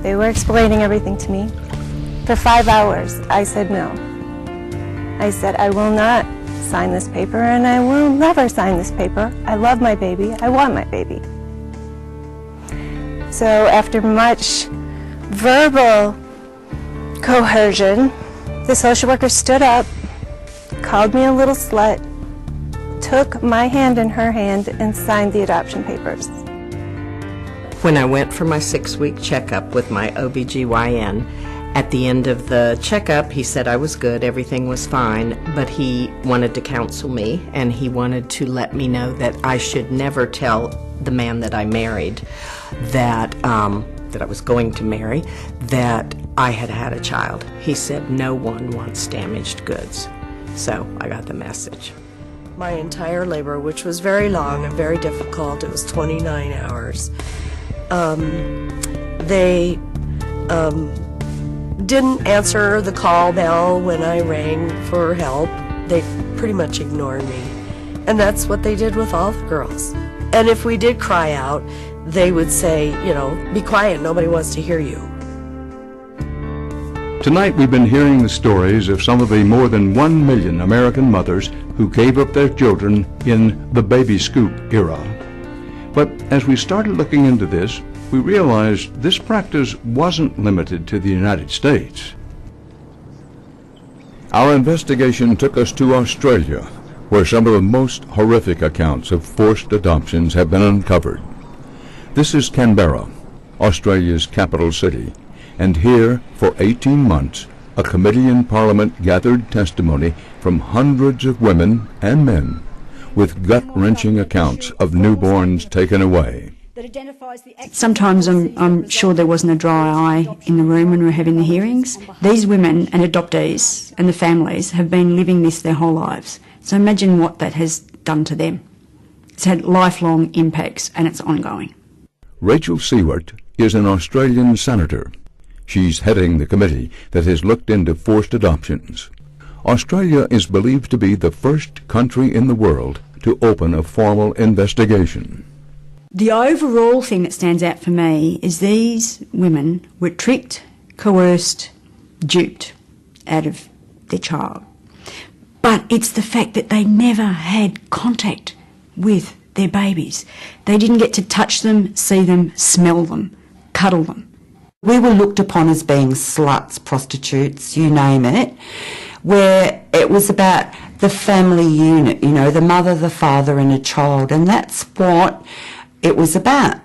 They were explaining everything to me. For 5 hours, I said no. I said, I will not sign this paper, and I will never sign this paper. I love my baby. I want my baby. So after much verbal coercion, the social worker stood up, called me a little slut, took my hand in her hand, and signed the adoption papers. When I went for my 6-week checkup with my OBGYN, at the end of the checkup, he said I was good, everything was fine, but he wanted to counsel me, and he wanted to let me know that I should never tell the man that I married that I was going to marry, that I had had a child. He said no one wants damaged goods. So I got the message. My entire labor, which was very long and very difficult, it was 29 hours, they didn't answer the call bell when I rang for help. They pretty much ignored me. And that's what they did with all the girls. And if we did cry out, they would say, you know, be quiet, nobody wants to hear you. Tonight we've been hearing the stories of some of the more than 1 million American mothers who gave up their children in the baby scoop era. But as we started looking into this, we realized this practice wasn't limited to the United States. Our investigation took us to Australia, where some of the most horrific accounts of forced adoptions have been uncovered. This is Canberra, Australia's capital city, and here, for 18 months, a committee in Parliament gathered testimony from hundreds of women and men with gut-wrenching accounts of newborns taken away. Sometimes I'm sure there wasn't a dry eye in the room when we were having the hearings. These women and adoptees and the families have been living this their whole lives. So imagine what that has done to them. It's had lifelong impacts, and it's ongoing. Rachel Seward is an Australian senator. She's heading the committee that has looked into forced adoptions. Australia is believed to be the first country in the world to open a formal investigation. The overall thing that stands out for me is these women were tricked, coerced, duped out of their child. But it's the fact that they never had contact with their babies. They didn't get to touch them, see them, smell them, cuddle them. We were looked upon as being sluts, prostitutes, you name it, where it was about the family unit, you know, the mother, the father and a child, and that's what it was about.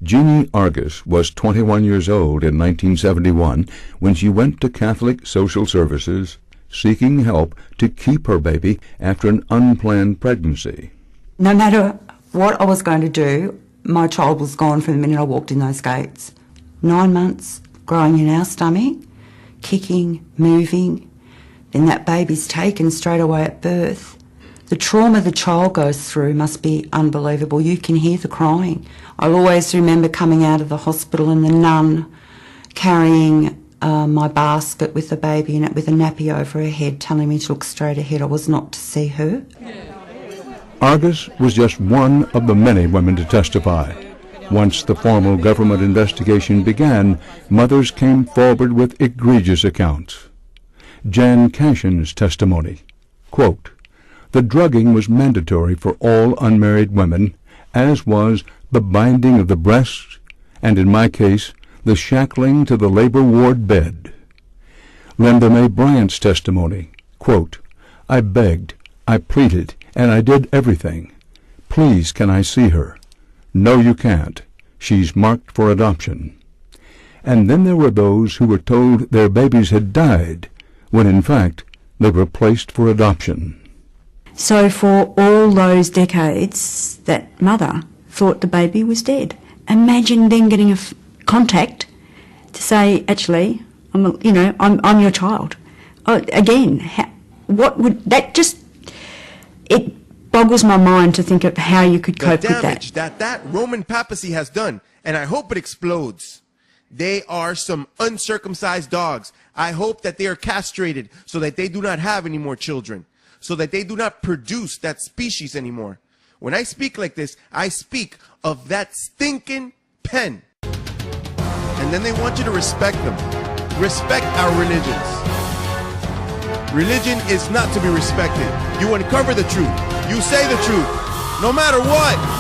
Jeannie Argus was 21 years old in 1971 when she went to Catholic Social Services seeking help to keep her baby after an unplanned pregnancy. No matter what I was going to do, my child was gone from the minute I walked in those gates. 9 months growing in our stomach, kicking, moving, then that baby's taken straight away at birth. The trauma the child goes through must be unbelievable. You can hear the crying. I'll always remember coming out of the hospital and the nun carrying my basket with the baby in it with a nappy over her head, telling me to look straight ahead. I was not to see her. Argus was just one of the many women to testify. Once the formal government investigation began, mothers came forward with egregious accounts. Jan Cashin's testimony, quote, "The drugging was mandatory for all unmarried women, as was the binding of the breasts, and in my case, the shackling to the labor ward bed." Linda Mae Bryant's testimony, quote, "I begged, I pleaded, and I did everything. Please, can I see her? No, you can't. She's marked for adoption." And then there were those who were told their babies had died, when in fact they were placed for adoption. So for all those decades, that mother thought the baby was dead. Imagine then getting a contact to say, actually, I'm your child. Again, what would that just? It boggles my mind to think of how you could cope with that. The damage that Roman papacy has done, and I hope it explodes. They are some uncircumcised dogs. I hope that they are castrated so that they do not have any more children, so that they do not produce that species anymore. When I speak like this, I speak of that stinking pen. and then they want you to respect them. Respect our religions. Religion is not to be respected. You uncover the truth. You say the truth, no matter what.